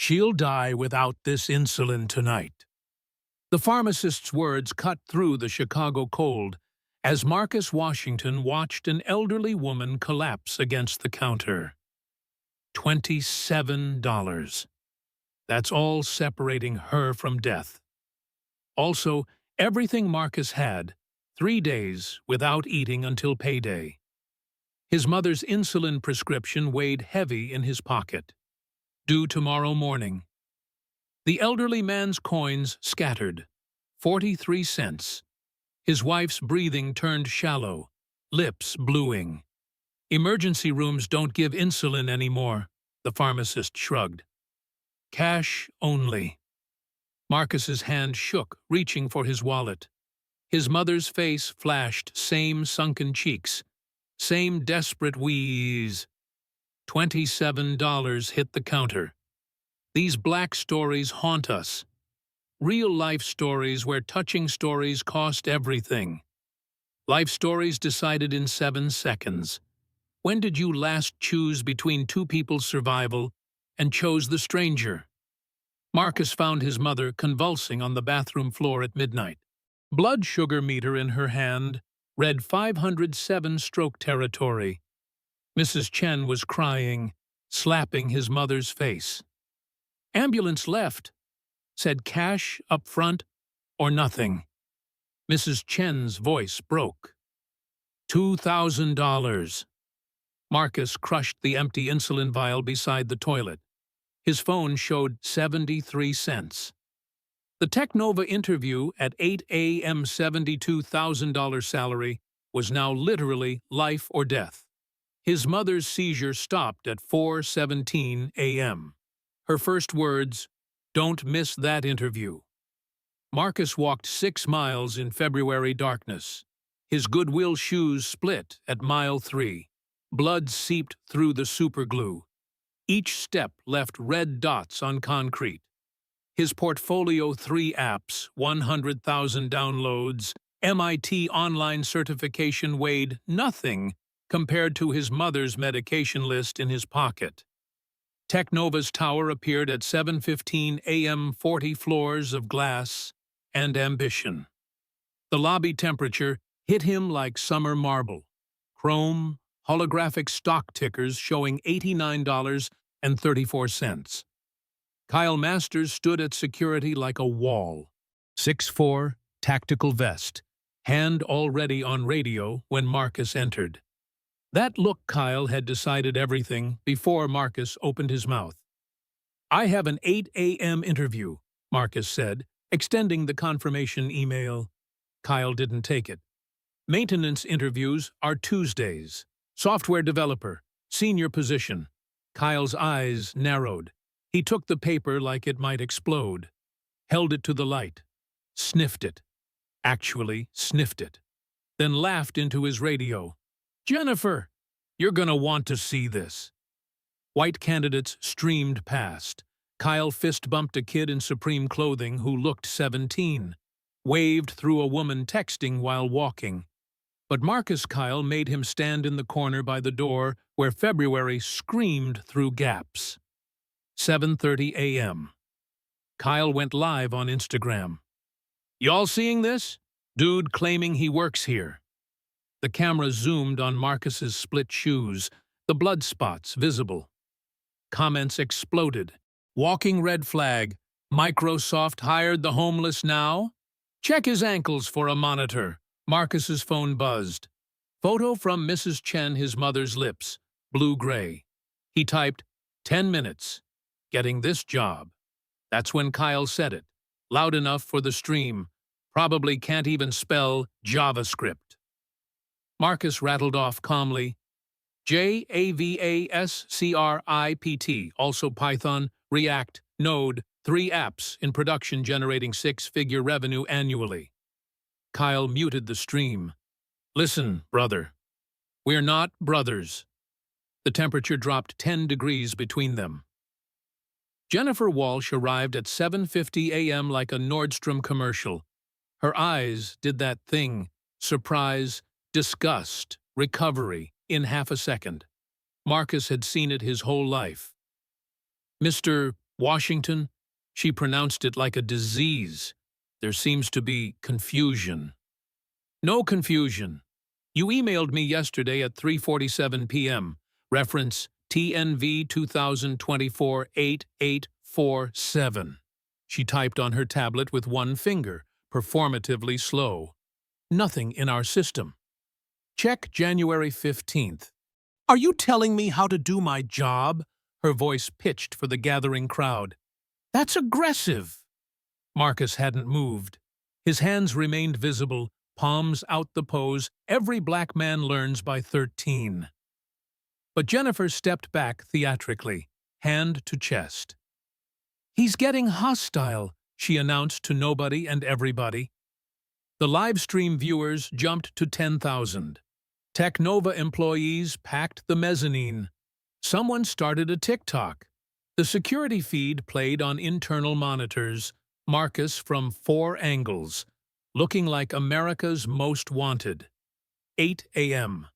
She'll die without this insulin tonight. The pharmacist's words cut through the Chicago cold as Marcus Washington watched an elderly woman collapse against the counter. $27. That's all separating her from death. Also, everything Marcus had, 3 days without eating until payday. His mother's insulin prescription weighed heavy in his pocket. Due tomorrow morning. The elderly man's coins scattered. 43 cents. His wife's breathing turned shallow, lips bluing. Emergency rooms don't give insulin anymore, the pharmacist shrugged. Cash only. Marcus's hand shook, reaching for his wallet. His mother's face flashed same sunken cheeks, same desperate wheeze. $27 hit the counter. These black stories haunt us. Real-life stories where touching stories cost everything. Life stories decided in 7 seconds. When did you last choose between two people's survival and chose the stranger? Marcus found his mother convulsing on the bathroom floor at midnight. Blood sugar meter in her hand read 507 stroke territory. Mrs. Chen was crying, slapping his mother's face. Ambulance left. Said cash up front or nothing. Mrs. Chen's voice broke. $2,000. Marcus crushed the empty insulin vial beside the toilet. His phone showed 73 cents. The Technova interview at 8 a.m. $72,000 salary was now literally life or death. His mother's seizure stopped at 4:17 a.m. Her first words, "Don't miss that interview." Marcus walked 6 miles in February darkness. His Goodwill shoes split at mile 3. Blood seeped through the superglue. Each step left red dots on concrete. His portfolio 3 apps, 100,000 downloads, MIT online certification weighed nothing compared to his mother's medication list in his pocket. Technova's tower appeared at 7:15 a.m. 40 floors of glass and ambition. The lobby temperature hit him like summer marble. Chrome, holographic stock tickers showing $89.34. Kyle Masters stood at security like a wall. 6'4", tactical vest, hand already on radio when Marcus entered. That look Kyle had decided everything before Marcus opened his mouth. "I have an 8 a.m. interview," Marcus said, extending the confirmation email. Kyle didn't take it. "Maintenance interviews are Tuesdays. Software developer, senior position." Kyle's eyes narrowed. He took the paper like it might explode, held it to the light, sniffed it. Actually sniffed it. Then laughed into his radio. "Jennifer, you're gonna want to see this." White candidates streamed past. Kyle fist-bumped a kid in Supreme clothing who looked 17, waved through a woman texting while walking. But Marcus Kyle made him stand in the corner by the door where February screamed through gaps. 7:30 a.m. Kyle went live on Instagram. "Y'all seeing this? Dude claiming he works here." The camera zoomed on Marcus's split shoes, the blood spots visible. Comments exploded. "Walking red flag. Microsoft hired the homeless now? Check his ankles for a monitor." Marcus's phone buzzed. Photo from Mrs. Chen, his mother's lips, blue-gray. He typed, 10 minutes. Getting this job. That's when Kyle said it, loud enough for the stream. Probably can't even spell JavaScript. Marcus rattled off calmly, JavaScript, also Python, React, Node, 3 apps in production generating 6-figure revenue annually. Kyle muted the stream. "Listen, brother. We're not brothers." The temperature dropped 10 degrees between them. Jennifer Walsh arrived at 7:50 a.m. like a Nordstrom commercial. Her eyes did that thing, surprise, disgust, recovery, in half a second. Marcus had seen it his whole life. "Mr. Washington, she pronounced it like a disease. There seems to be confusion. No confusion. You emailed me yesterday at 3:47 p.m. Reference TNV 2024-8847. She typed on her tablet with one finger, performatively slow. Nothing in our system. Check January 15th. Are you telling me how to do my job? Her voice pitched for the gathering crowd. That's aggressive. Marcus hadn't moved. His hands remained visible, palms out the pose every black man learns by 13. But Jennifer stepped back theatrically, hand to chest. He's getting hostile, she announced to nobody and everybody. The live stream viewers jumped to 10,000. Technova employees packed the mezzanine. Someone started a TikTok. The security feed played on internal monitors, Marcus from 4 angles, looking like America's Most Wanted. 8 a.m.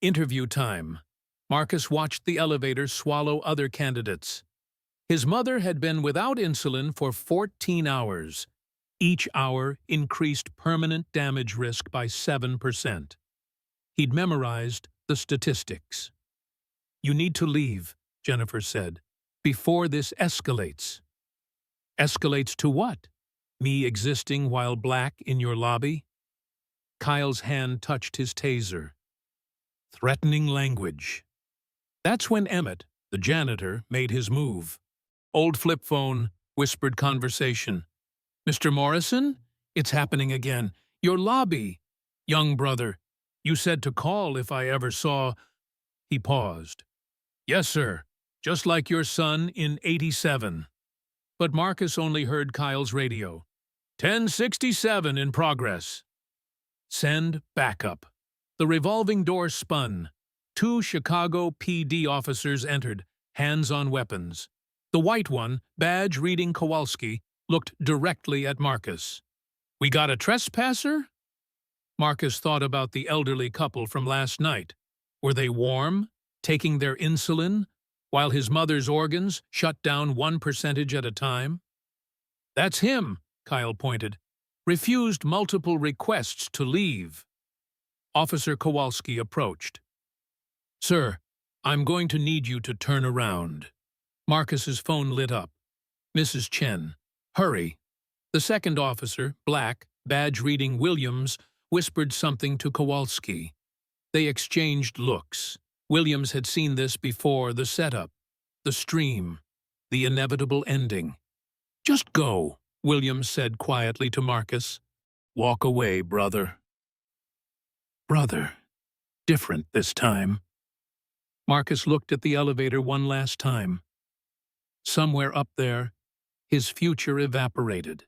Interview time. Marcus watched the elevator swallow other candidates. His mother had been without insulin for 14 hours. Each hour increased permanent damage risk by 7%. He'd memorized the statistics. You need to leave, Jennifer said, before this escalates. Escalates to what? Me existing while black in your lobby? Kyle's hand touched his taser. Threatening language. That's when Emmett, the janitor, made his move. Old flip phone, whispered conversation. Mr. Morrison? It's happening again. Your lobby. Young brother. You said to call if I ever saw... He paused. Yes, sir. Just like your son in 87. But Marcus only heard Kyle's radio. 1067 in progress. Send backup. The revolving door spun. 2 Chicago PD officers entered, hands on weapons. The white one, badge reading Kowalski, looked directly at Marcus. We got a trespasser? Marcus thought about the elderly couple from last night. Were they warm, taking their insulin, while his mother's organs shut down 1% at a time? That's him, Kyle pointed. Refused multiple requests to leave. Officer Kowalski approached. Sir, I'm going to need you to turn around. Marcus's phone lit up. Mrs. Chen, hurry. The second officer, black, badge reading Williams, whispered something to Kowalski. They exchanged looks. Williams had seen this before, the setup, the stream, the inevitable ending. Just go, Williams said quietly to Marcus. Walk away, brother. Brother. Different this time. Marcus looked at the elevator one last time. Somewhere up there, his future evaporated.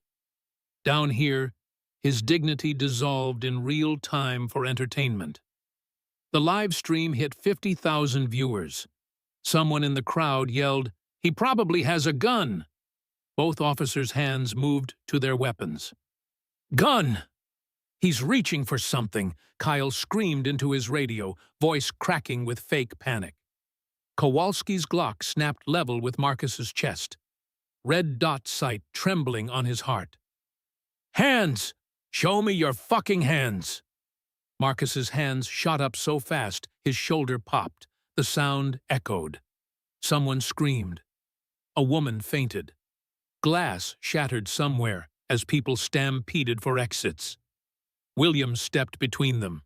Down here, his dignity dissolved in real time for entertainment. The live stream hit 50,000 viewers. Someone in the crowd yelled, "He probably has a gun!" Both officers' hands moved to their weapons. Gun! He's reaching for something, Kyle screamed into his radio, voice cracking with fake panic. Kowalski's Glock snapped level with Marcus's chest. Red dot sight trembling on his heart. Hands! Show me your fucking hands! Marcus's hands shot up so fast, his shoulder popped. The sound echoed. Someone screamed. A woman fainted. Glass shattered somewhere as people stampeded for exits. Williams stepped between them.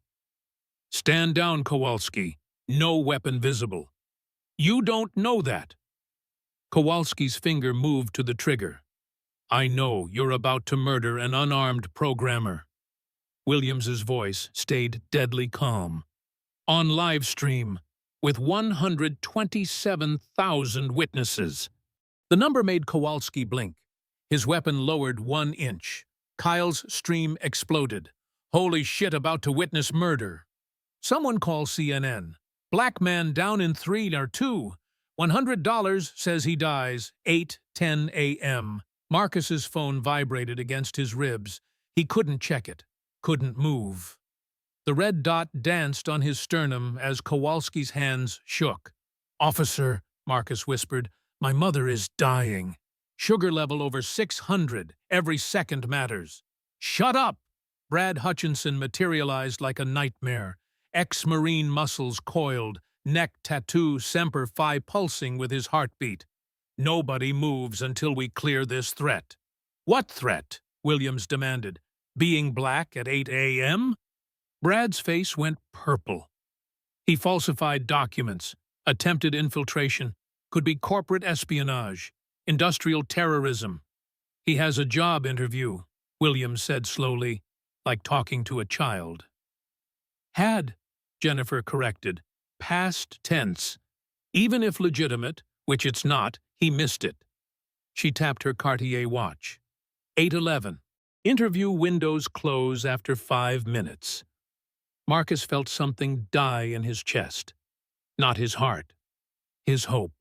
Stand down, Kowalski. No weapon visible. You don't know that. Kowalski's finger moved to the trigger. I know you're about to murder an unarmed programmer. Williams's voice stayed deadly calm. On live stream, with 127,000 witnesses. The number made Kowalski blink. His weapon lowered 1 inch. Kyle's stream exploded. Holy shit, about to witness murder. Someone call CNN. Black man down in 3 or 2. $100 says he dies. 8:10 a.m. Marcus's phone vibrated against his ribs. He couldn't check it. Couldn't move. The red dot danced on his sternum as Kowalski's hands shook. Officer, Marcus whispered, My mother is dying. Sugar level over 600. Every second matters. Shut up! Brad Hutchinson materialized like a nightmare. Ex-Marine muscles coiled, neck tattoo Semper Fi pulsing with his heartbeat. Nobody moves until we clear this threat. What threat? Williams demanded. Being black at 8 a.m.? Brad's face went purple. He falsified documents, attempted infiltration, could be corporate espionage, industrial terrorism. He has a job interview, Williams said slowly, like talking to a child. Had, Jennifer corrected, past tense. Even if legitimate, which it's not, he missed it. She tapped her Cartier watch. 8:11. Interview windows close after 5 minutes. Marcus felt something die in his chest. Not his heart. His hope.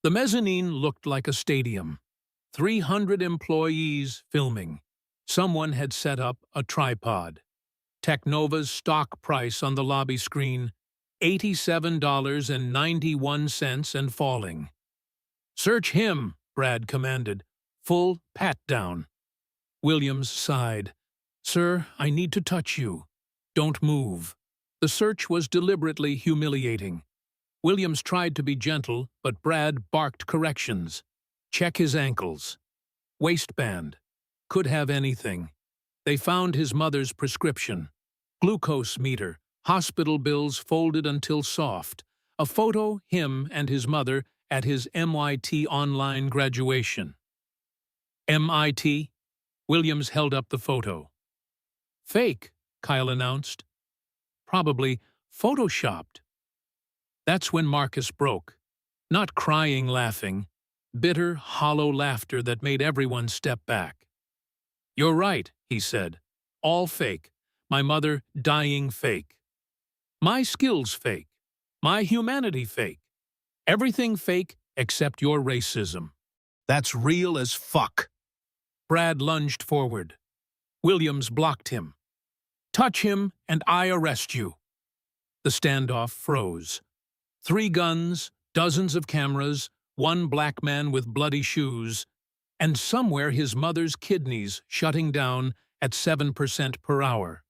The mezzanine looked like a stadium. 300 employees filming. Someone had set up a tripod. Technova's stock price on the lobby screen, $87.91 and falling. Search him, Brad commanded. Full pat-down. Williams sighed. Sir, I need to touch you. Don't move. The search was deliberately humiliating. Williams tried to be gentle, but Brad barked corrections. Check his ankles. Waistband. Could have anything. They found his mother's prescription. Glucose meter. Hospital bills folded until soft. A photo, him and his mother, at his MIT online graduation. MIT? Williams held up the photo. Fake, Kyle announced. Probably photoshopped. That's when Marcus broke. Not crying, laughing. Bitter, hollow laughter that made everyone step back. You're right, he said. All fake. My mother dying fake. My skills fake. My humanity fake. Everything fake except your racism. That's real as fuck. Brad lunged forward. Williams blocked him. Touch him and I arrest you. The standoff froze. 3 guns, dozens of cameras, one black man with bloody shoes, and somewhere his mother's kidneys shutting down at 7% per hour.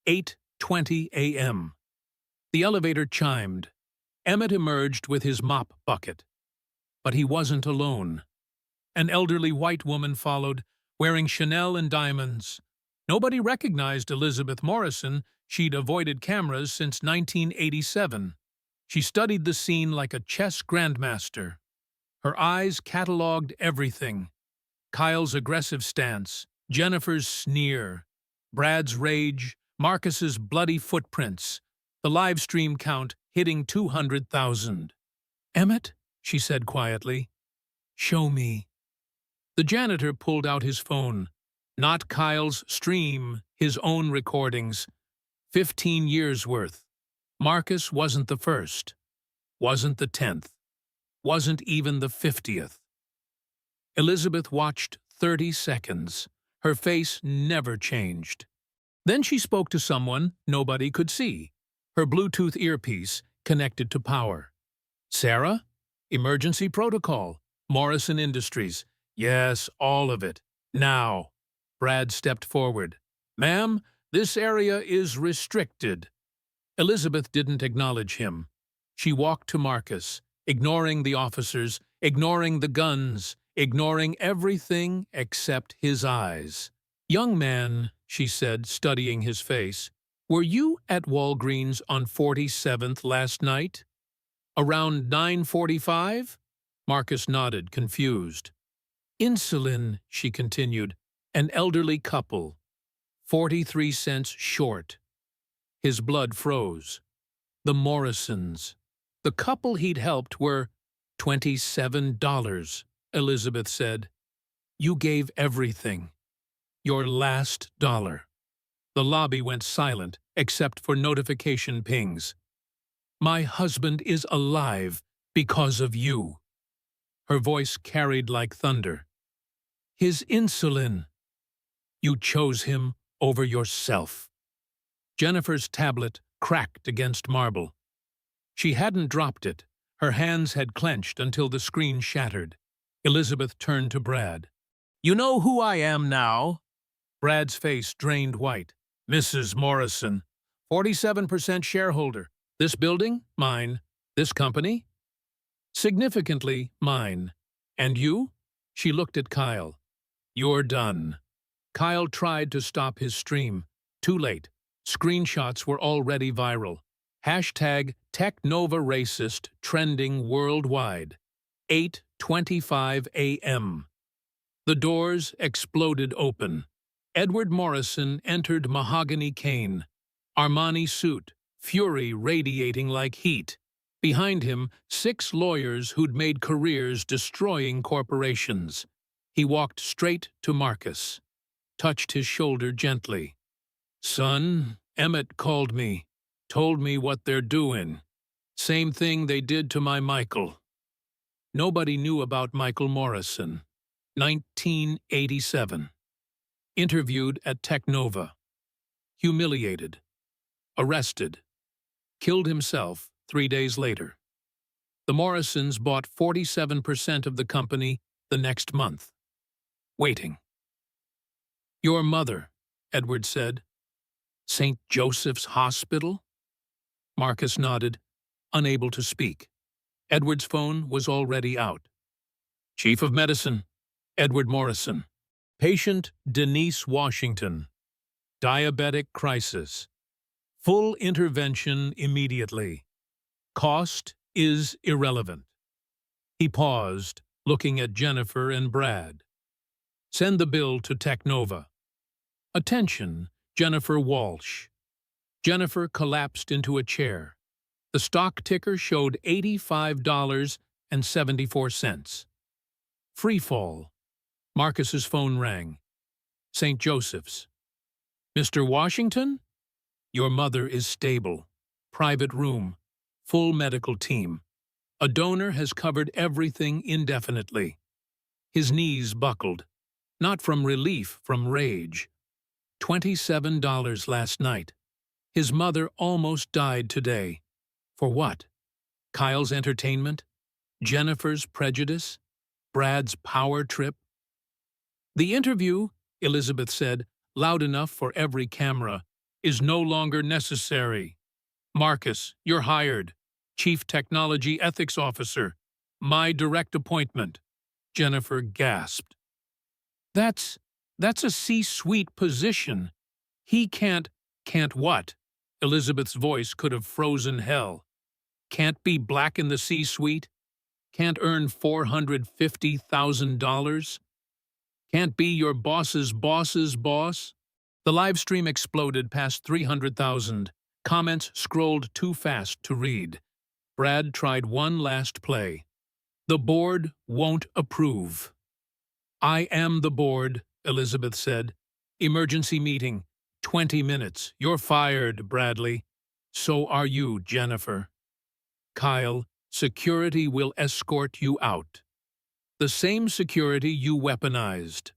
8:20 a.m. The elevator chimed. Emmett emerged with his mop bucket. But he wasn't alone. An elderly white woman followed, wearing Chanel and diamonds. Nobody recognized Elizabeth Morrison. She'd avoided cameras since 1987. She studied the scene like a chess grandmaster. Her eyes cataloged everything. Kyle's aggressive stance, Jennifer's sneer, Brad's rage, Marcus's bloody footprints, the live stream count hitting 200,000. Emmett, she said quietly, show me. The janitor pulled out his phone. Not Kyle's stream, his own recordings. 15 years' worth. Marcus wasn't the first. Wasn't the 10th. Wasn't even the 50th. Elizabeth watched 30 seconds. Her face never changed. Then she spoke to someone nobody could see. Her Bluetooth earpiece connected to power. Sarah? Emergency protocol. Morrison Industries. Yes, all of it. Now. Brad stepped forward. Ma'am, this area is restricted. Elizabeth didn't acknowledge him. She walked to Marcus, ignoring the officers, ignoring the guns, ignoring everything except his eyes. Young man, she said, studying his face, were you at Walgreens on 47th last night? Around 9:45? Marcus nodded, confused. Insulin, she continued, an elderly couple, 43 cents short. His blood froze. The Morrisons. The couple he'd helped were $27, Elizabeth said. You gave everything. Your last dollar. The lobby went silent, except for notification pings. My husband is alive because of you. Her voice carried like thunder. His insulin. You chose him over yourself. Jennifer's tablet cracked against marble. She hadn't dropped it. Her hands had clenched until the screen shattered. Elizabeth turned to Brad. "You know who I am now?" Brad's face drained white. "Mrs. Morrison, 47% shareholder. This building? Mine. This company? Significantly mine. And you?" She looked at Kyle. "You're done." Kyle tried to stop his stream. Too late. Screenshots were already viral. Hashtag TechNovaRacist trending worldwide. 8:25 a.m. The doors exploded open. Edward Morrison entered mahogany cane, Armani suit, fury radiating like heat. Behind him, 6 lawyers who'd made careers destroying corporations. He walked straight to Marcus, touched his shoulder gently. "Son, Emmett called me, told me what they're doing. Same thing they did to my Michael." Nobody knew about Michael Morrison. 1987. Interviewed at Technova. Humiliated. Arrested. Killed himself 3 days later. The Morrisons bought 47% of the company the next month. Waiting. "Your mother," Edward said. "St. Joseph's Hospital?" Marcus nodded, unable to speak. Edward's phone was already out. "Chief of Medicine, Edward Morrison. Patient Denise Washington. Diabetic crisis. Full intervention immediately. Cost is irrelevant." He paused, looking at Jennifer and Brad. "Send the bill to Technova." "Attention, Jennifer Walsh." Jennifer collapsed into a chair. The stock ticker showed $85.74. Free fall. Marcus's phone rang. "St. Joseph's." "Mr. Washington? Your mother is stable. Private room. Full medical team. A donor has covered everything indefinitely." His knees buckled. Not from relief, from rage. $27 last night. His mother almost died today. For what? Kyle's entertainment? Jennifer's prejudice? Brad's power trip? "The interview," Elizabeth said, loud enough for every camera, "is no longer necessary. Marcus, you're hired. Chief Technology Ethics Officer. My direct appointment." Jennifer gasped. That's a C-suite position. He can't what?" Elizabeth's voice could have frozen hell. "Can't be black in the C-suite? Can't earn $450,000? Can't be your boss's boss's boss?" The live stream exploded past 300,000. Comments scrolled too fast to read. Brad tried one last play. "The board won't approve." "I am the board," Elizabeth said. "Emergency meeting. 20 minutes. You're fired, Bradley. So are you, Jennifer. Kyle, security will escort you out. The same security you weaponized."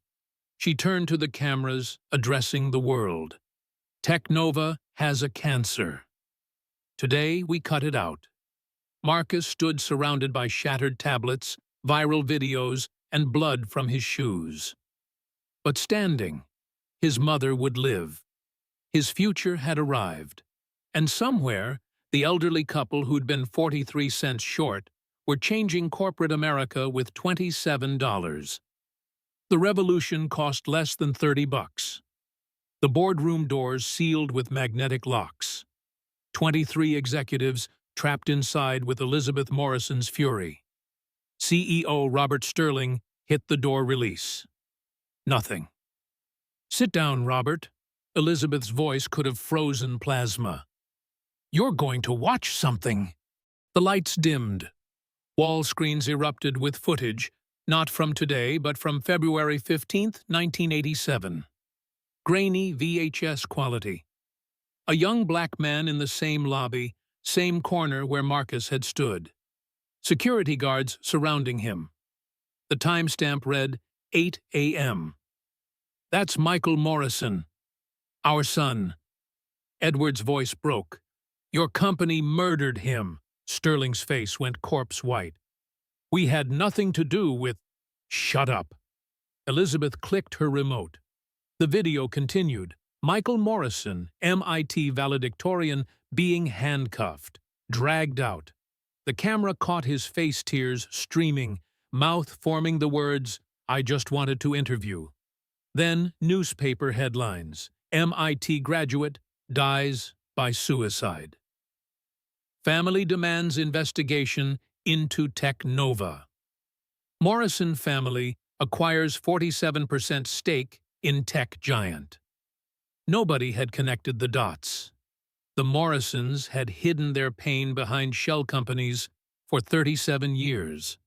She turned to the cameras, addressing the world. "Technova has a cancer. Today we cut it out." Marcus stood surrounded by shattered tablets, viral videos, and blood from his shoes. But standing, his mother would live. His future had arrived. And somewhere, the elderly couple who'd been 43 cents short were changing corporate America with $27. The revolution cost less than $30. The boardroom doors sealed with magnetic locks. 23 executives trapped inside with Elizabeth Morrison's fury. CEO Robert Sterling hit the door release. Nothing. "Sit down, Robert." Elizabeth's voice could have frozen plasma. "You're going to watch something." The lights dimmed. Wall screens erupted with footage, not from today, but from February 15, 1987. Grainy VHS quality. A young black man in the same lobby, same corner where Marcus had stood. Security guards surrounding him. The timestamp read 8 a.m. "That's Michael Morrison. Our son." Edward's voice broke. "Your company murdered him. Sterling's face went corpse white. We had nothing to do with— Shut up. Elizabeth clicked her remote. The video continued. Michael Morrison, MIT valedictorian, being handcuffed, dragged out. The camera caught his face, tears streaming, mouth forming the words, "I just wanted to interview." Then newspaper headlines. MIT graduate dies by suicide. Family demands investigation into Technova. Morrison family acquires 47% stake in tech giant. Nobody had connected the dots. The Morrisons had hidden their pain behind shell companies for 37 years.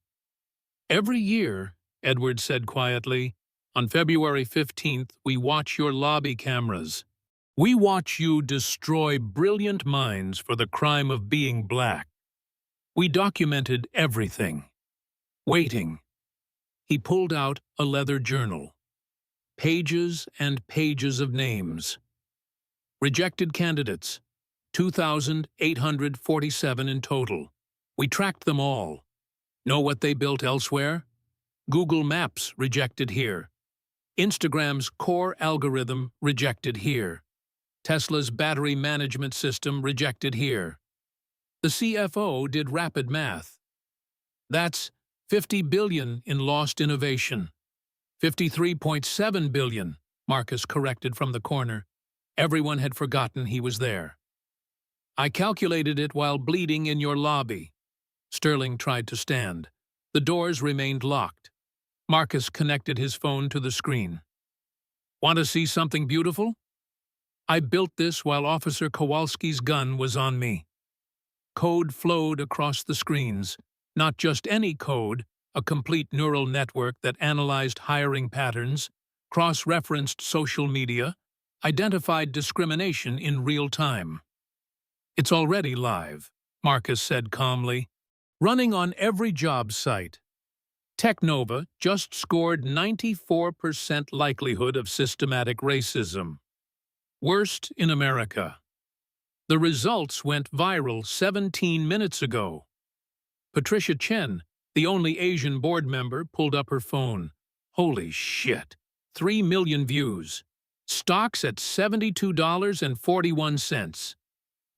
Every year, Edward said quietly, on February 15th, we watch your lobby cameras. We watch you destroy brilliant minds for the crime of being black. We documented everything. Waiting. He pulled out a leather journal. Pages and pages of names. Rejected candidates, 2,847 in total. We tracked them all. Know what they built elsewhere? Google Maps rejected here. Instagram's core algorithm rejected here. Tesla's battery management system rejected here. The CFO did rapid math. That's 50 billion in lost innovation. 53.7 billion, Marcus corrected from the corner. Everyone had forgotten he was there. I calculated it while bleeding in your lobby. Sterling tried to stand. The doors remained locked. Marcus connected his phone to the screen. Want to see something beautiful? I built this while Officer Kowalski's gun was on me. Code flowed across the screens. Not just any code, a complete neural network that analyzed hiring patterns, cross-referenced social media, identified discrimination in real time. It's already live, Marcus said calmly, running on every job site. Technova just scored 94% likelihood of systematic racism. Worst in America. The results went viral 17 minutes ago. Patricia Chen, the only Asian board member, pulled up her phone. Holy shit. 3 million views. Stocks at $72.41.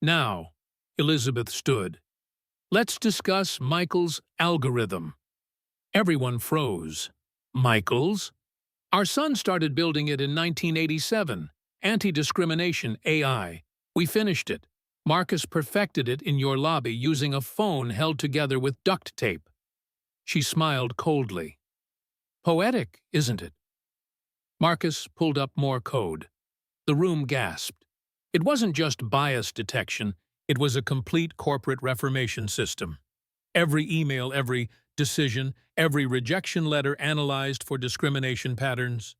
Now, Elizabeth stood. Let's discuss Michael's algorithm. Everyone froze. Michael's? Our son started building it in 1987. Anti-discrimination AI. We finished it. Marcus perfected it in your lobby using a phone held together with duct tape. She smiled coldly. Poetic, isn't it? Marcus pulled up more code. The room gasped. It wasn't just bias detection, it was a complete corporate reformation system. Every email, every decision, every rejection letter analyzed for discrimination patterns.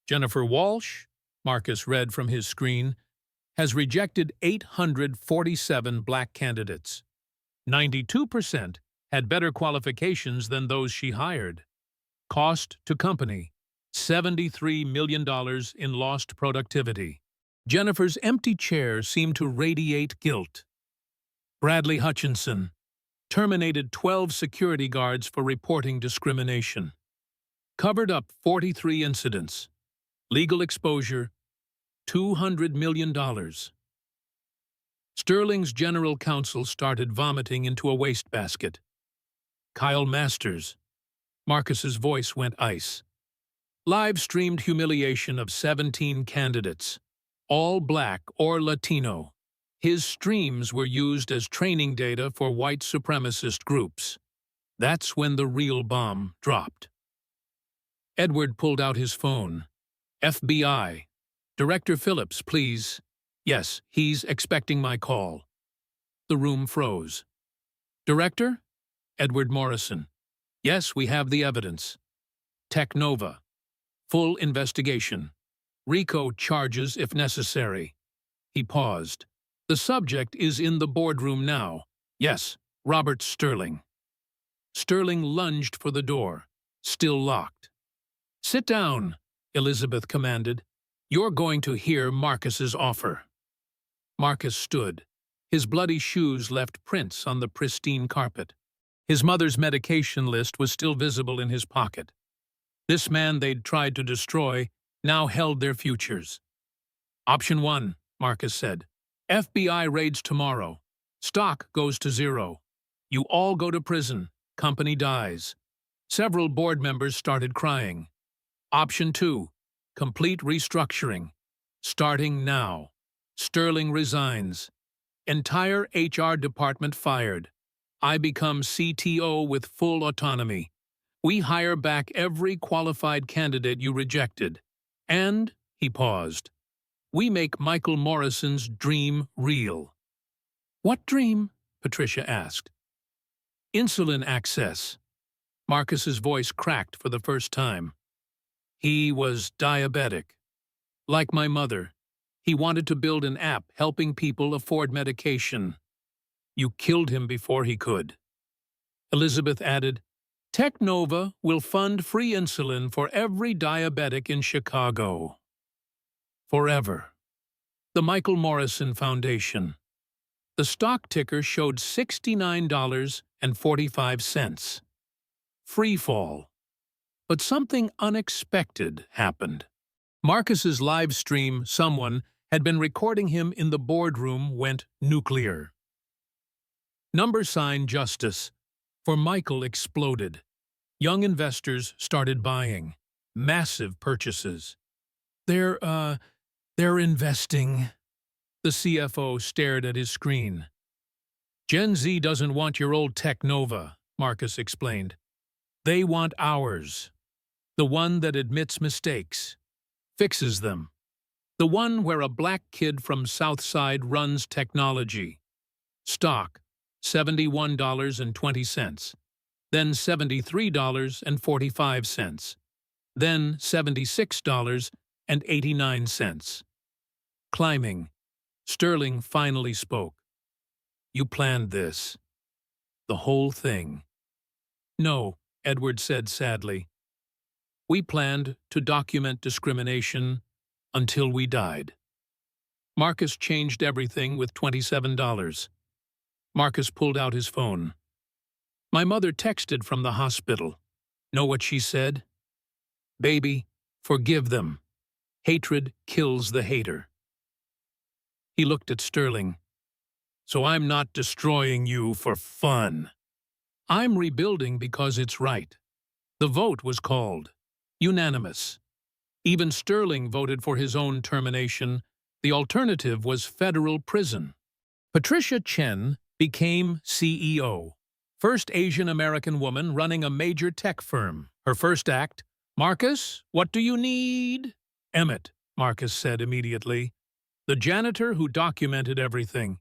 Jennifer Walsh, Marcus read from his screen, has rejected 847 black candidates. 92% had better qualifications than those she hired. Cost to company, $73 million in lost productivity. Jennifer's empty chair seemed to radiate guilt. Bradley Hutchinson terminated 12 security guards for reporting discrimination. Covered up 43 incidents. Legal exposure, $200 million. Sterling's general counsel started vomiting into a wastebasket. Kyle Masters. Marcus's voice went ice. Live-streamed humiliation of 17 candidates, all black or Latino. His streams were used as training data for white supremacist groups. That's when the real bomb dropped. Edward pulled out his phone. FBI. Director Phillips, please. Yes, he's expecting my call. The room froze. Director? Edward Morrison. Yes, we have the evidence. Technova. Full investigation. RICO charges if necessary. He paused. The subject is in the boardroom now. Yes, Robert Sterling. Sterling lunged for the door, still locked. Sit down, Elizabeth commanded. You're going to hear Marcus's offer. Marcus stood, His bloody shoes left prints on the pristine carpet. His mother's medication list was still visible in his pocket. This man they'd tried to destroy now held their futures. Option 1, Marcus said. FBI raids tomorrow. Stock goes to zero. You all go to prison. Company dies. Several board members started crying. Option 2, complete restructuring. Starting now. Sterling resigns. Entire HR department fired. I become CTO with full autonomy. We hire back every qualified candidate you rejected. And, he paused, we make Michael Morrison's dream real. What dream? Patricia asked. Insulin access. Marcus's voice cracked for the first time. He was diabetic. Like my mother, he wanted to build an app helping people afford medication. You killed him before he could. Elizabeth added, Technova will fund free insulin for every diabetic in Chicago. Forever. The Michael Morrison Foundation. The stock ticker showed $69.45. Free fall. But something unexpected happened. Marcus's live stream, someone had been recording him in the boardroom, went nuclear. Number sign justice. For Michael exploded. Young investors started buying. Massive purchases. They're investing. The CFO stared at his screen. Gen Z doesn't want your old Technova, Marcus explained. They want ours. The one that admits mistakes. Fixes them. The one where a black kid from Southside runs technology. Stock, $71.20. Then $73.45. Then $76.89. Climbing. Sterling finally spoke. You planned this. The whole thing. No, Edward said sadly. We planned to document discrimination until we died. Marcus changed everything with $27. Marcus pulled out his phone. My mother texted from the hospital. Know what she said? Baby, forgive them. Hatred kills the hater. He looked at Sterling. So I'm not destroying you for fun. I'm rebuilding because it's right. The vote was called. Unanimous. Even Sterling voted for his own termination. The alternative was federal prison. Patricia Chen became CEO. First Asian American woman running a major tech firm. Her first act, Marcus, what do you need? Emmett, Marcus said immediately. The janitor who documented everything.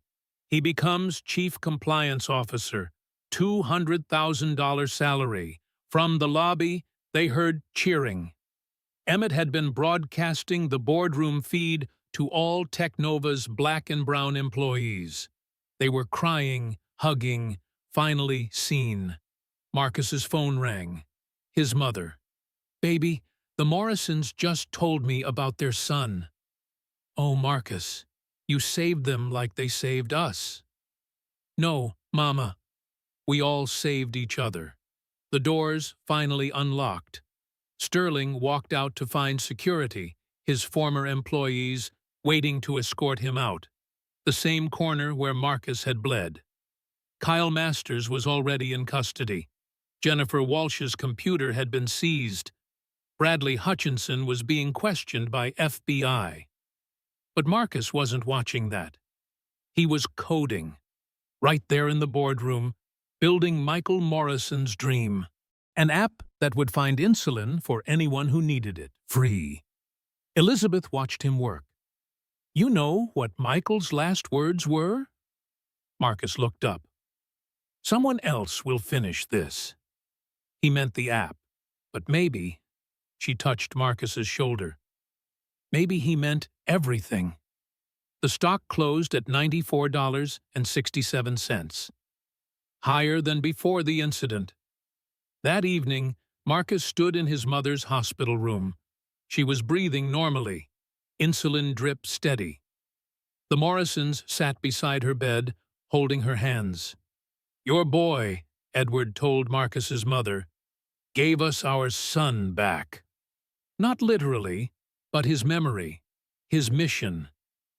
He becomes Chief Compliance Officer. $200,000 salary. From the lobby, they heard cheering. Emmett had been broadcasting the boardroom feed to all Technova's black and brown employees. They were crying, hugging, finally seen. Marcus's phone rang. His mother. Baby, the Morrisons just told me about their son. Oh, Marcus, you saved them like they saved us. No, Mama. We all saved each other. The doors finally unlocked. Sterling walked out to find security, his former employees waiting to escort him out. The same corner where Marcus had bled. Kyle Masters was already in custody. Jennifer Walsh's computer had been seized. Bradley Hutchinson was being questioned by FBI. But Marcus wasn't watching that. He was coding. Right there in the boardroom, building Michael Morrison's dream. An app that would find insulin for anyone who needed it, free. Elizabeth watched him work. You know what Michael's last words were? Marcus looked up. Someone else will finish this. He meant the app, but maybe, she touched Marcus's shoulder. Maybe he meant everything. The stock closed at $94.67. Higher than before the incident. That evening, Marcus stood in his mother's hospital room. She was breathing normally. Insulin drip steady. The Morrisons sat beside her bed, holding her hands. "Your boy," Edward told Marcus's mother, "gave us our son back." Not literally, but his memory, his mission,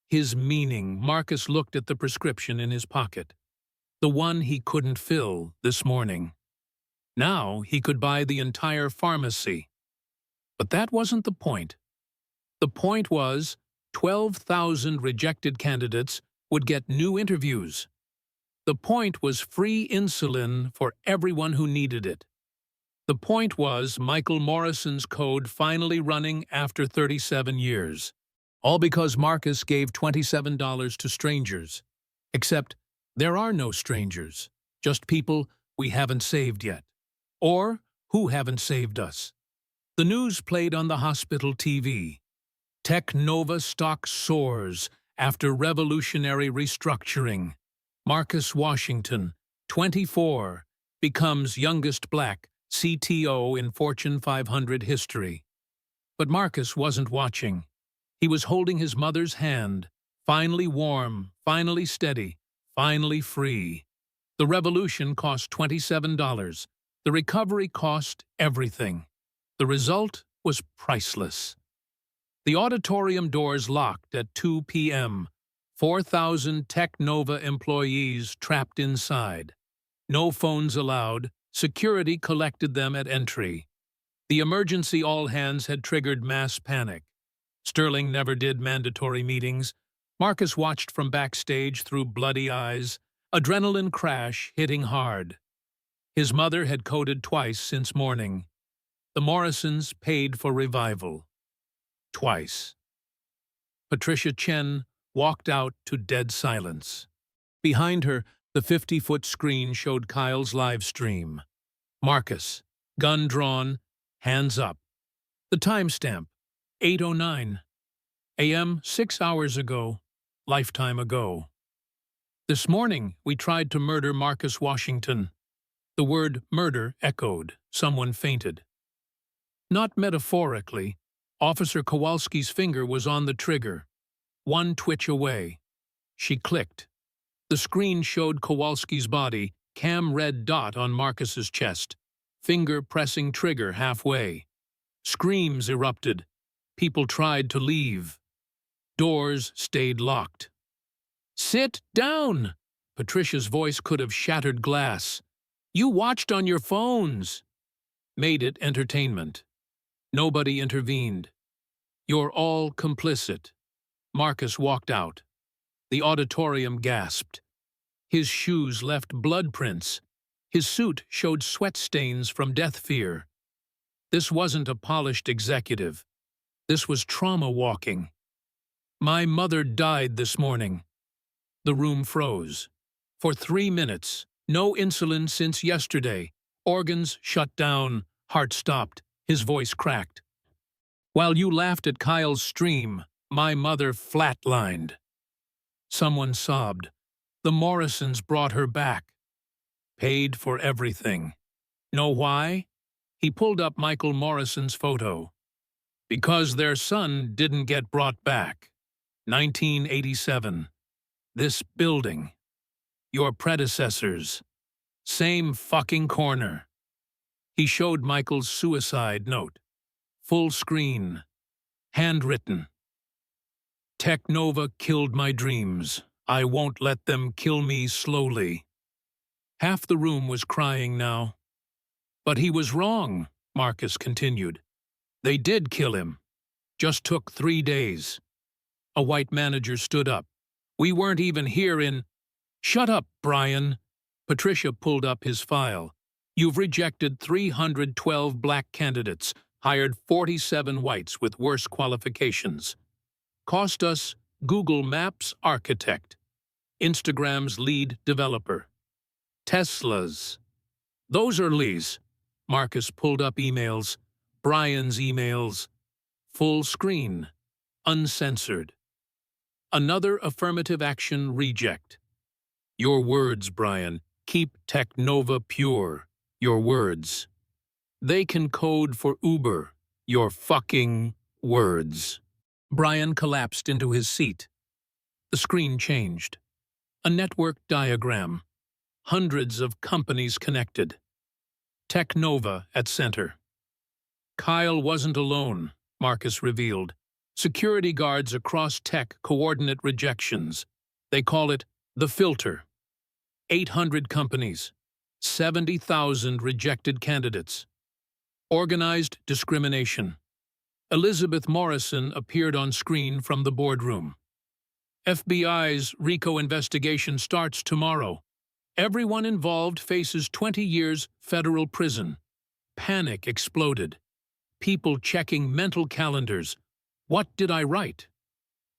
his meaning. Marcus looked at the prescription in his pocket, the one he couldn't fill this morning. Now he could buy the entire pharmacy. But that wasn't the point. The point was 12,000 rejected candidates would get new interviews. The point was free insulin for everyone who needed it. The point was Michael Morrison's code finally running after 37 years. All because Marcus gave $27 to strangers. Except there are no strangers, just people we haven't saved yet. Or who haven't saved us. The news played on the hospital TV. Tech Nova stock soars after revolutionary restructuring. Marcus Washington, 24, becomes youngest black CTO in Fortune 500 history. But Marcus wasn't watching. He was holding his mother's hand, finally warm, finally steady, finally free. The revolution cost $27. The recovery cost everything. The result was priceless. The auditorium doors locked at 2 p.m. 4,000 Tech Nova employees trapped inside. No phones allowed. Security collected them at entry. The emergency all-hands had triggered mass panic. Sterling never did mandatory meetings. Marcus watched from backstage through bloody eyes, adrenaline crash hitting hard. His mother had coded twice since morning. The Morrisons paid for revival. Twice. Patricia Chen walked out to dead silence. Behind her, the 50-foot screen showed Kyle's live stream. Marcus, gun drawn, hands up. The timestamp, 8:09 a.m. 6 hours ago, lifetime ago. This morning, we tried to murder Marcus Washington. The word murder echoed. Someone fainted. Not metaphorically. Officer Kowalski's finger was on the trigger. One twitch away. She clicked. The screen showed Kowalski's body, cam red dot on Marcus's chest. Finger pressing trigger halfway. Screams erupted. People tried to leave. Doors stayed locked. "Sit down!" Patricia's voice could have shattered glass. "You watched on your phones." Made it entertainment. Nobody intervened. "You're all complicit." Marcus walked out. The auditorium gasped. His shoes left blood prints. His suit showed sweat stains from death fear. This wasn't a polished executive. This was trauma walking. "My mother died this morning." The room froze. For 3 minutes, no insulin since yesterday. Organs shut down, heart stopped, his voice cracked. "While you laughed at Kyle's stream, my mother flatlined." Someone sobbed. "The Morrisons brought her back. Paid for everything. Know why?" He pulled up Michael Morrison's photo. "Because their son didn't get brought back. 1987. This building. Your predecessors. Same fucking corner." He showed Michael's suicide note. Full screen. Handwritten. "Tech Nova killed my dreams. I won't let them kill me slowly." Half the room was crying now. "But he was wrong," Marcus continued. "They did kill him. Just took 3 days." A white manager stood up. "We weren't even here in—" "Shut up, Brian." Patricia pulled up his file. "You've rejected 312 black candidates, hired 47 whites with worse qualifications. Cost us Google Maps architect, Instagram's lead developer, Tesla's. Those are Lee's." Marcus pulled up emails, Brian's emails. Full screen, uncensored. Another affirmative action reject. "Your words, Brian. Keep Tech Nova pure. Your words. They can code for Uber. Your fucking words." Brian collapsed into his seat. The screen changed. A network diagram. Hundreds of companies connected. Technova at center. Kyle wasn't alone, Marcus revealed. Security guards across tech coordinate rejections. They call it the filter. 800 companies. 70,000 rejected candidates. Organized discrimination. Elizabeth Morrison appeared on screen from the boardroom. FBI's RICO investigation starts tomorrow. Everyone involved faces 20 years federal prison. Panic exploded. People checking mental calendars. What did I write?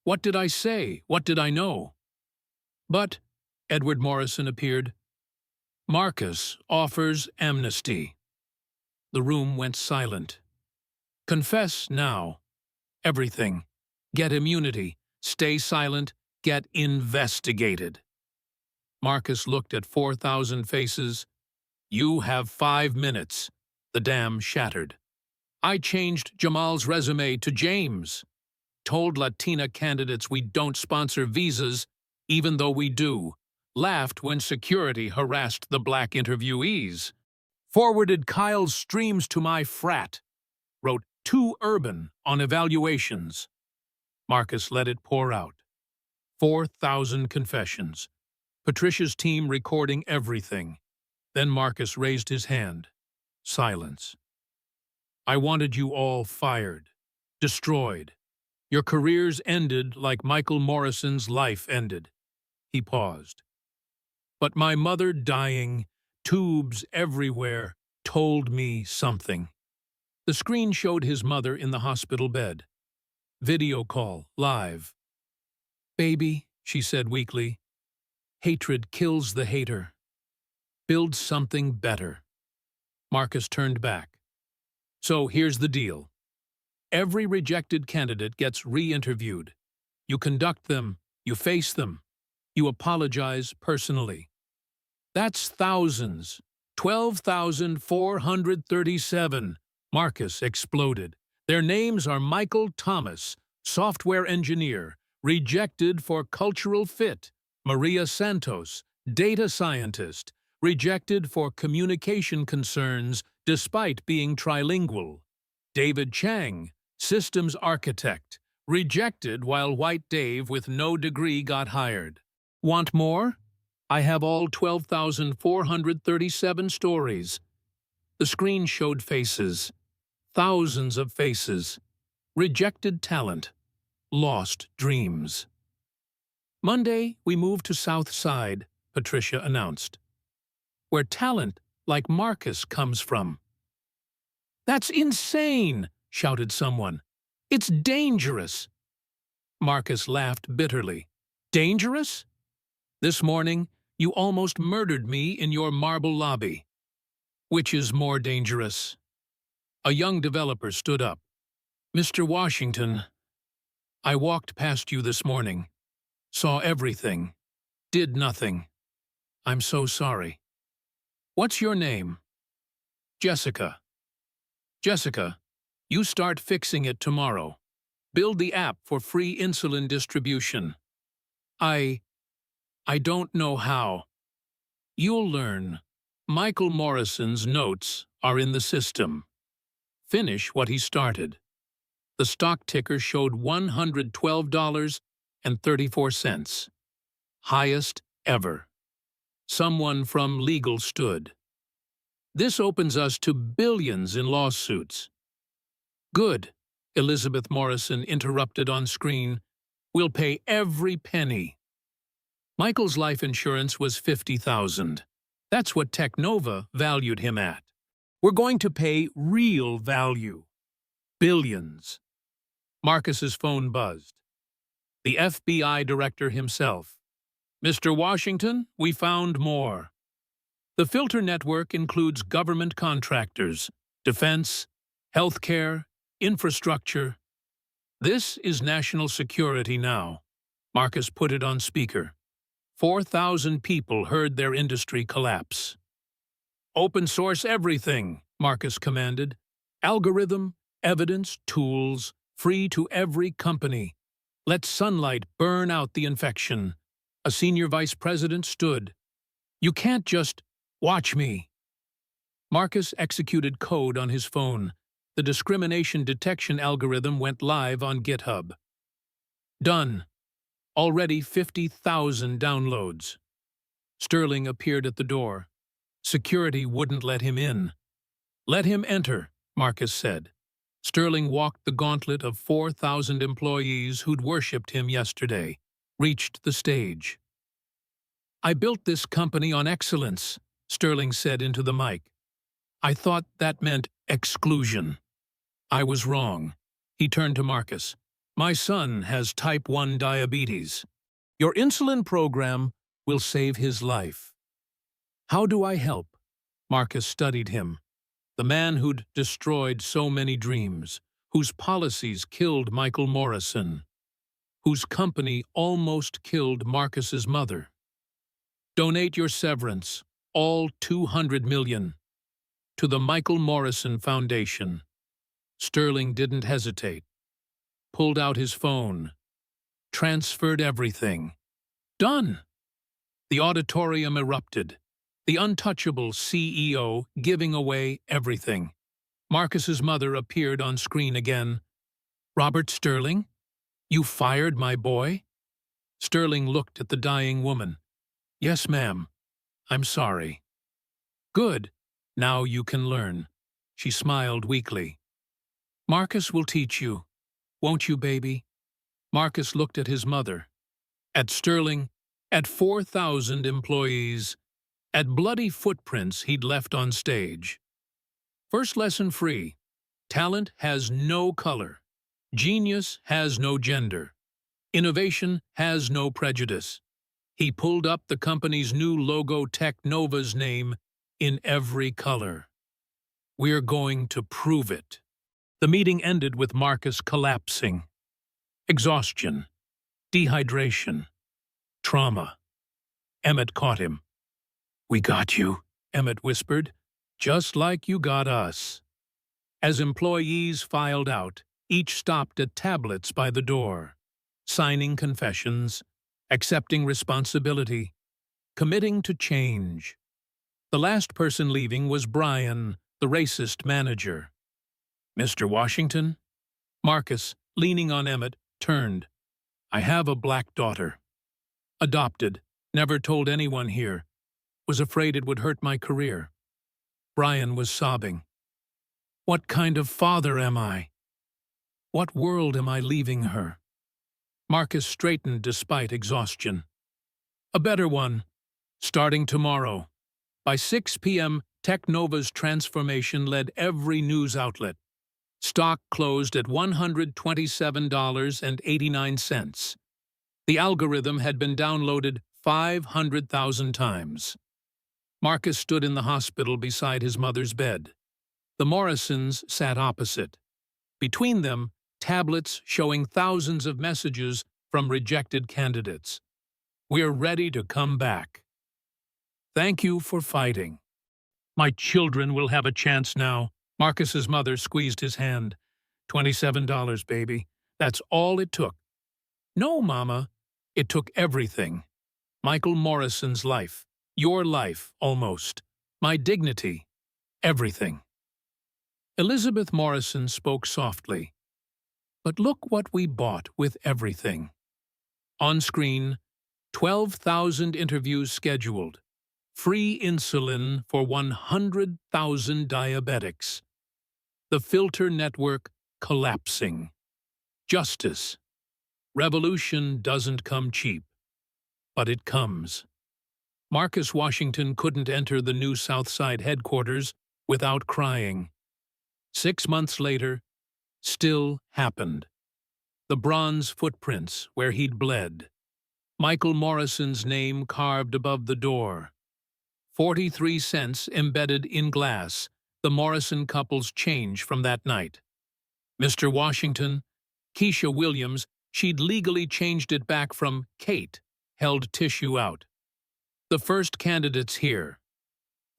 What did I say? What did I know? But Edward Morrison appeared. Marcus offers amnesty. The room went silent. Confess now. Everything. Get immunity. Stay silent. Get investigated. Marcus looked at 4,000 faces. You have 5 minutes. The dam shattered. I changed Jamal's resume to James. Told Latina candidates we don't sponsor visas, even though we do. Laughed when security harassed the black interviewees. Forwarded Kyle's streams to my frat. Wrote too urban on evaluations. Marcus let it pour out. 4,000 confessions. Patricia's team recording everything. Then Marcus raised his hand. Silence. I wanted you all fired. Destroyed. Your careers ended like Michael Morrison's life ended. He paused. But my mother dying, tubes everywhere, told me something. The screen showed his mother in the hospital bed. Video call, live. Baby, she said weakly, hatred kills the hater. Build something better. Marcus turned back. So here's the deal. Every rejected candidate gets re-interviewed. You conduct them, you face them, you apologize personally. That's thousands. 12,437. Marcus exploded. Their names are Michael Thomas, software engineer, rejected for cultural fit. Maria Santos, data scientist, rejected for communication concerns despite being trilingual. David Chang, systems architect, rejected while White Dave with no degree got hired. Want more? I have all 12,437 stories. The screen showed faces. Thousands of faces. Rejected talent. Lost dreams. Monday, we moved to South Side, Patricia announced. Where talent like Marcus comes from. That's insane, shouted someone. It's dangerous. Marcus laughed bitterly. Dangerous? This morning, you almost murdered me in your marble lobby. Which is more dangerous? A young developer stood up. Mr. Washington, I walked past you this morning, saw everything, did nothing. I'm so sorry. What's your name? Jessica. Jessica, you start fixing it tomorrow. Build the app for free insulin distribution. I don't know how. You'll learn. Michael Morrison's notes are in the system. Finish what he started. The stock ticker showed $112.34. Highest ever. Someone from legal stood. This opens us to billions in lawsuits. Good, Elizabeth Morrison interrupted on screen. We'll pay every penny. Michael's life insurance was $50,000. That's what Technova valued him at. We're going to pay real value. Billions. Marcus's phone buzzed. The FBI director himself. Mr. Washington, we found more. The filter network includes government contractors, defense, healthcare, infrastructure. This is national security now. Marcus put it on speaker. 4,000 people heard their industry collapse. Open source everything, Marcus commanded. Algorithm, evidence, tools, free to every company. Let sunlight burn out the infection. A senior vice president stood. You can't just watch me. Marcus executed code on his phone. The discrimination detection algorithm went live on GitHub. Done. Already 50,000 downloads. Sterling appeared at the door. Security wouldn't let him in. Let him enter, Marcus said. Sterling walked the gauntlet of 4,000 employees who'd worshipped him yesterday, reached the stage. I built this company on excellence, Sterling said into the mic. I thought that meant exclusion. I was wrong. He turned to Marcus. My son has type 1 diabetes. Your insulin program will save his life. How do I help? Marcus studied him. The man who'd destroyed so many dreams, whose policies killed Michael Morrison, whose company almost killed Marcus's mother. Donate your severance, all 200 million, to the Michael Morrison Foundation. Sterling didn't hesitate. Pulled out his phone. Transferred everything. Done! The auditorium erupted. The untouchable CEO giving away everything. Marcus's mother appeared on screen again. Robert Sterling? You fired my boy? Sterling looked at the dying woman. Yes, ma'am. I'm sorry. Good. Now you can learn. She smiled weakly. Marcus will teach you. Won't you, baby? Marcus looked at his mother. At Sterling, at 4,000 employees, at bloody footprints he'd left on stage. First lesson free. Talent has no color. Genius has no gender. Innovation has no prejudice. He pulled up the company's new logo, Technova's name, in every color. We're going to prove it. The meeting ended with Marcus collapsing. Exhaustion. Dehydration. Trauma. Emmett caught him. We got you, Emmett whispered, just like you got us. As employees filed out, each stopped at tablets by the door, signing confessions, accepting responsibility, committing to change. The last person leaving was Brian, the racist manager. Mr. Washington? Marcus, leaning on Emmett, turned. I have a black daughter. Adopted, never told anyone here. Was afraid it would hurt my career. Brian was sobbing. What kind of father am I? What world am I leaving her? Marcus straightened despite exhaustion. A better one, starting tomorrow. By 6 p.m., Technova's transformation led every news outlet. Stock closed at $127.89. The algorithm had been downloaded 500,000 times. Marcus stood in the hospital beside his mother's bed. The Morrisons sat opposite. Between them, tablets showing thousands of messages from rejected candidates. We're ready to come back. Thank you for fighting. My children will have a chance now. Marcus's mother squeezed his hand. $27, baby. That's all it took. No, Mama. It took everything. Michael Morrison's life. Your life, almost. My dignity. Everything. Elizabeth Morrison spoke softly. But look what we bought with everything. On screen, 12,000 interviews scheduled. Free insulin for 100,000 diabetics. The filter network collapsing. Justice. Revolution doesn't come cheap, but it comes. Marcus Washington couldn't enter the new Southside headquarters without crying. 6 months later, still happened. The bronze footprints where he'd bled. Michael Morrison's name carved above the door. 43 cents embedded in glass, the Morrison couple's change from that night. Mr. Washington, Keisha Williams, she'd legally changed it back from Kate, held tissue out. The first candidates here.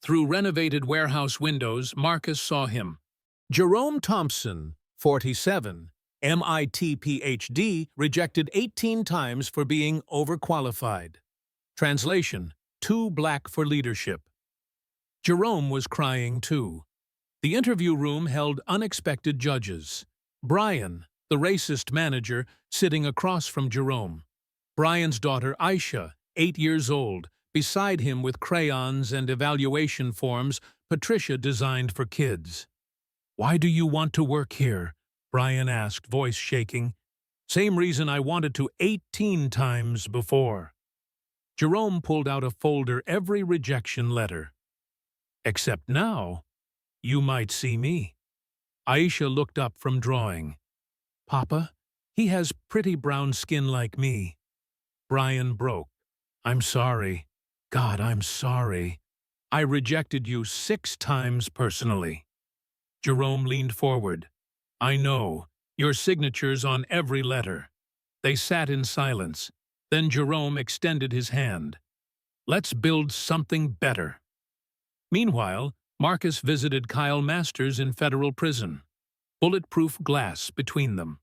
Through renovated warehouse windows, Marcus saw him. Jerome Thompson, 47, MIT PhD rejected 18 times for being overqualified. Translation: too black for leadership. Jerome was crying too. The interview room held unexpected judges. Brian, the racist manager, sitting across from Jerome. Brian's daughter Aisha, 8 years old, beside him with crayons and evaluation forms Patricia designed for kids. "Why do you want to work here?" Brian asked, voice shaking. "Same reason I wanted to 18 times before." Jerome pulled out a folder every rejection letter. "Except now, you might see me." Aisha looked up from drawing. "Papa, he has pretty brown skin like me." Brian broke. "I'm sorry. God, I'm sorry. I rejected you 6 times personally." Jerome leaned forward. "I know. Your signature's on every letter." They sat in silence. Then Jerome extended his hand. "Let's build something better." Meanwhile, Marcus visited Kyle Masters in federal prison. Bulletproof glass between them.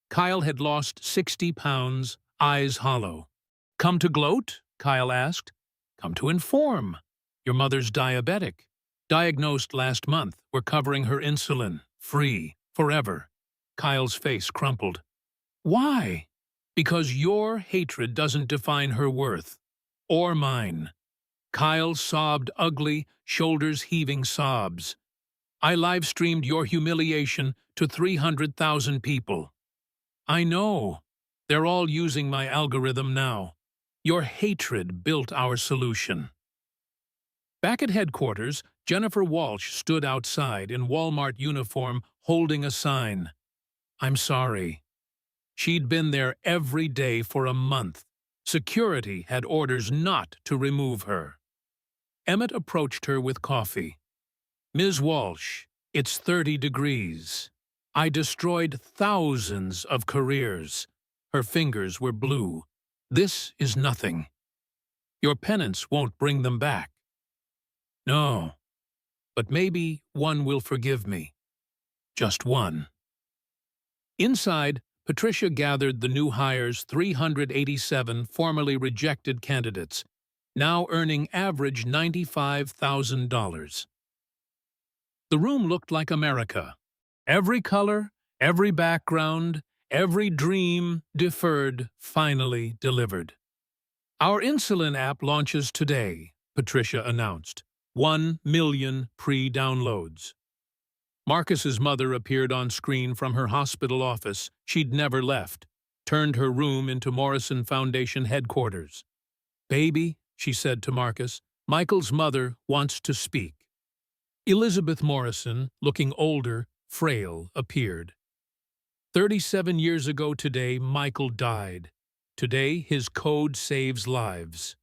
Kyle had lost 60 pounds, eyes hollow. "Come to gloat?" Kyle asked. "Come to inform. Your mother's diabetic. Diagnosed last month. We're covering her insulin. Free. Forever." Kyle's face crumpled. "Why?" "Because your hatred doesn't define her worth. Or mine." Kyle sobbed ugly, shoulders-heaving sobs. "I live-streamed your humiliation to 300,000 people. I know. They're all using my algorithm now. Your hatred built our solution." Back at headquarters, Jennifer Walsh stood outside in Walmart uniform holding a sign. "I'm sorry." She'd been there every day for a month. Security had orders not to remove her. Emmett approached her with coffee. "Ms. Walsh, it's 30 degrees. I destroyed thousands of careers." Her fingers were blue. "This is nothing. Your penance won't bring them back." "No, but maybe one will forgive me. Just one." Inside, Patricia gathered the new hires' 387 formerly rejected candidates, now earning average $95,000. The room looked like America. Every color, every background, every dream deferred, finally delivered. "Our insulin app launches today," Patricia announced. 1 million pre-downloads. Marcus's mother appeared on screen from her hospital office. She'd never left. Turned her room into Morrison Foundation headquarters. "Baby," she said to Marcus, "Michael's mother wants to speak." Elizabeth Morrison, looking older, frail, appeared. 37 years ago today, Michael died. Today, his code saves lives.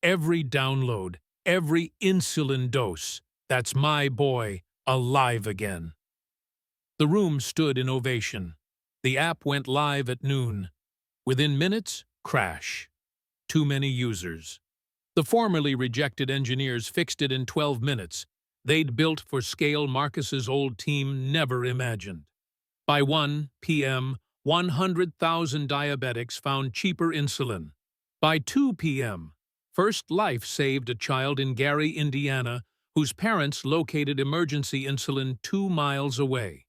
Every download, every insulin dose, that's my boy, alive again. The room stood in ovation. The app went live at noon. Within minutes, crash. Too many users. The formerly rejected engineers fixed it in 12 minutes. They'd built for scale Marcus's old team never imagined. By 1 p.m., 100,000 diabetics found cheaper insulin. By 2 p.m., First Life saved a child in Gary, Indiana, whose parents located emergency insulin 2 miles away.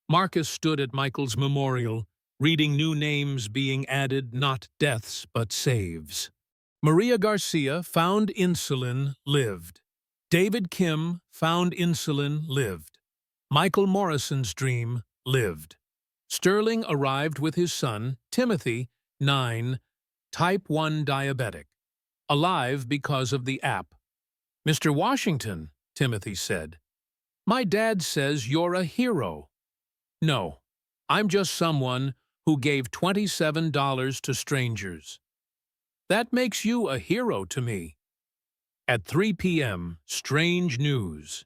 Marcus stood at Michael's memorial, reading new names being added, not deaths, but saves. Maria Garcia found insulin, lived. David Kim found insulin, lived. Michael Morrison's dream, lived. Sterling arrived with his son, Timothy, 9, type 1 diabetic. Alive because of the app. "Mr. Washington," Timothy said, "my dad says you're a hero." "No, I'm just someone who gave $27 to strangers." "That makes you a hero to me." At 3 p.m., strange news.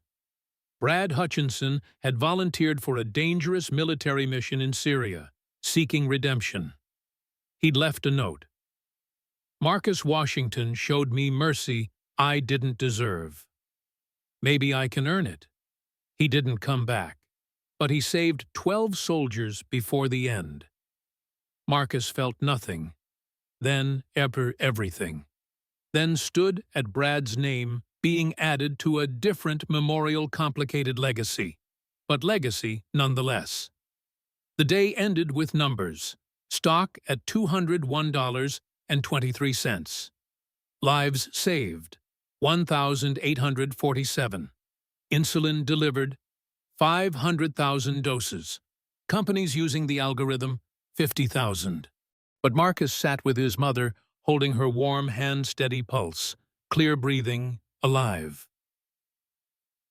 Brad Hutchinson had volunteered for a dangerous military mission in Syria, seeking redemption. He'd left a note. "Marcus Washington showed me mercy I didn't deserve. Maybe I can earn it." He didn't come back. but he saved 12 soldiers before the end. Marcus felt nothing, then everything, then stood at Brad's name being added to a different memorial complicated legacy, but legacy nonetheless. The day ended with numbers. Stock at $201.23. Lives saved, 1,847. Insulin delivered, 500,000 doses. Companies using the algorithm, 50,000. But Marcus sat with his mother, holding her warm hand-steady pulse, clear breathing, alive.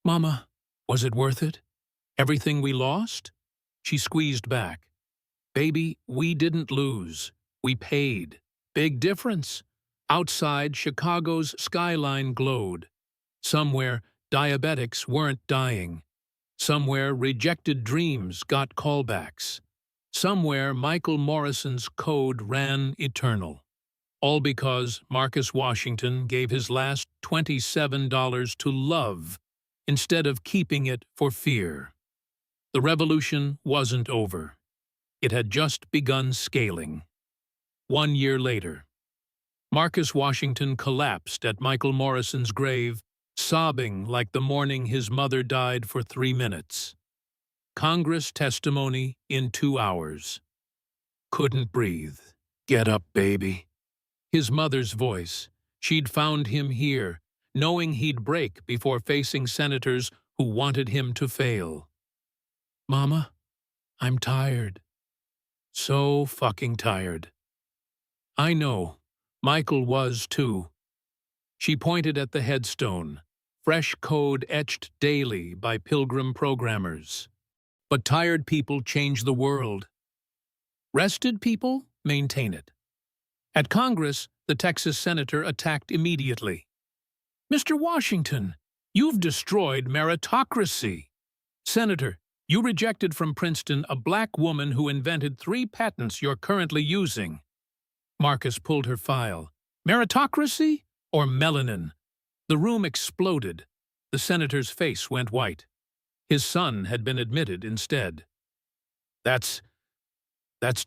"Mama, was it worth it? Everything we lost?" She squeezed back. "Baby, we didn't lose. We paid. Big difference." Outside, Chicago's skyline glowed. Somewhere, diabetics weren't dying. Somewhere, rejected dreams got callbacks. Somewhere, Michael Morrison's code ran eternal. All because Marcus Washington gave his last $27 to love instead of keeping it for fear. The revolution wasn't over. It had just begun scaling. 1 year later, Marcus Washington collapsed at Michael Morrison's grave, sobbing like the morning his mother died for 3 minutes. Congress testimony in 2 hours. "Couldn't breathe. Get up, baby." His mother's voice. She'd found him here, knowing he'd break before facing senators who wanted him to fail. "Mama, I'm tired. So fucking tired." "I know. Michael was too." She pointed at the headstone, fresh code etched daily by pilgrim programmers. But tired people change the world. Rested people maintain it. At Congress, the Texas senator attacked immediately. "Mr. Washington, you've destroyed meritocracy. Senator, you rejected from Princeton a black woman who invented 3 patents you're currently using." Marcus pulled her file. "Meritocracy or melanin?" The room exploded. The senator's face went white. His son had been admitted instead. That's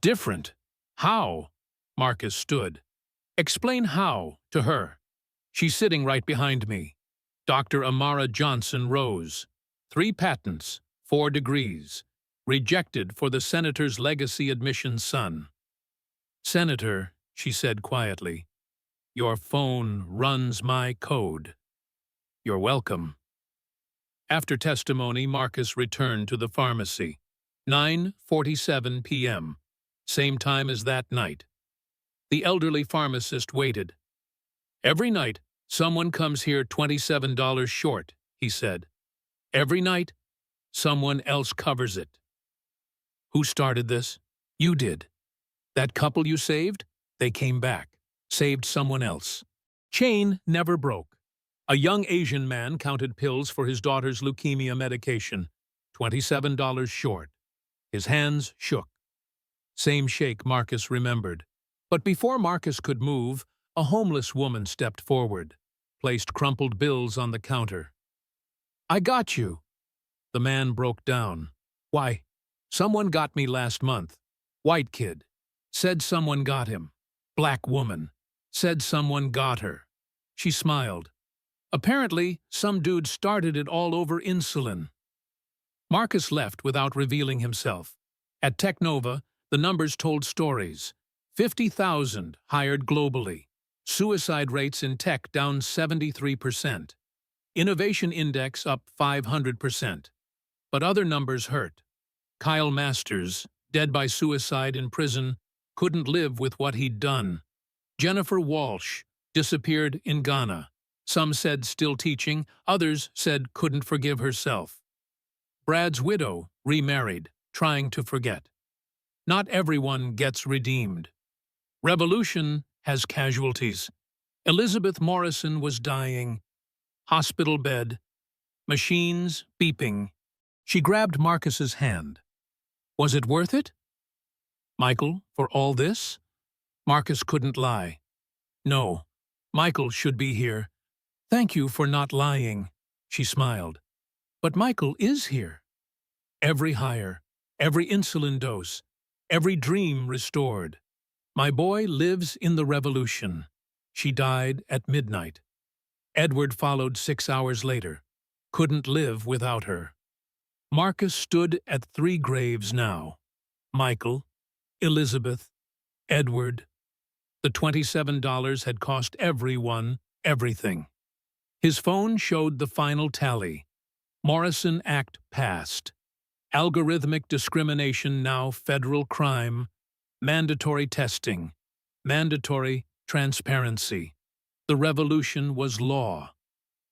different. How?" Marcus stood. "Explain how to her. She's sitting right behind me." Dr. Amara Johnson rose. 3 patents, 4 degrees. Rejected for the senator's legacy admission son. "Senator," she said quietly, "your phone runs my code." "You're welcome." After testimony, Marcus returned to the pharmacy. 9:47 p.m., same time as that night. The elderly pharmacist waited. "Every night, someone comes here $27 short," he said. "Every night, someone else covers it." "Who started this?" "You did. That couple you saved? They came back, saved someone else." Chain never broke. A young Asian man counted pills for his daughter's leukemia medication, $27 short. His hands shook. Same shake Marcus remembered. But before Marcus could move, a homeless woman stepped forward, placed crumpled bills on the counter. "I got you." The man broke down. "Why, someone got me last month. White kid. Said someone got him. Black woman. Said someone got her." She smiled. "Apparently, some dude started it all over insulin." Marcus left without revealing himself. At Technova, the numbers told stories. 50,000 hired globally. Suicide rates in tech down 73%. Innovation index up 500%. But other numbers hurt. Kyle Masters, dead by suicide in prison, couldn't live with what he'd done. Jennifer Walsh disappeared in Ghana. Some said still teaching, others said couldn't forgive herself. Brad's widow remarried, trying to forget. Not everyone gets redeemed. Revolution has casualties. Elizabeth Morrison was dying. Hospital bed. Machines beeping. She grabbed Marcus's hand. "Was it worth it?" "Michael, for all this?" Marcus couldn't lie. "No, Michael should be here." "Thank you for not lying," she smiled. "But Michael is here." Every higher, every insulin dose, every dream restored. My boy lives in the revolution. She died at midnight. Edward followed 6 hours later. Couldn't live without her. Marcus stood at 3 graves now. Michael, Elizabeth, Edward. The $27 had cost everyone everything. His phone showed the final tally. Morrison Act passed. Algorithmic discrimination now federal crime. Mandatory testing. Mandatory transparency. The revolution was law.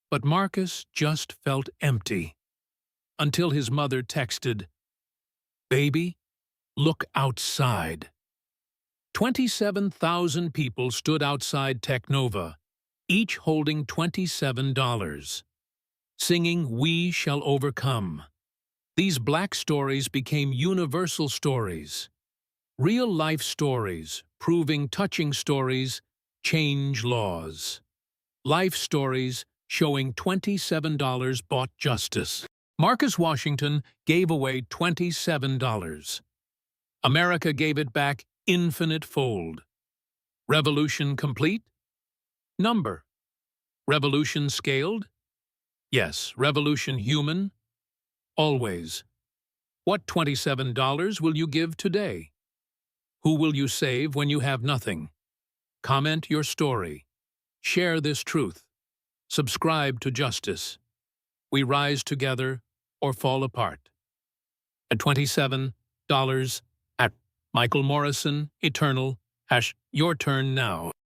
But Marcus just felt empty. Until his mother texted, "Baby, look outside." 27,000 people stood outside Technova, each holding $27, singing "We Shall Overcome." These black stories became universal stories. Real-life stories, proving touching stories, change laws. Life stories showing $27 bought justice. Marcus Washington gave away $27. America gave it back infinite fold. Revolution complete? Number. Revolution scaled? Yes. Revolution human? Always. What $27 will you give today? Who will you save when you have nothing? Comment your story. Share this truth. Subscribe to justice. We rise together or fall apart. At $27, at Michael Morrison, Eternal, # your turn now.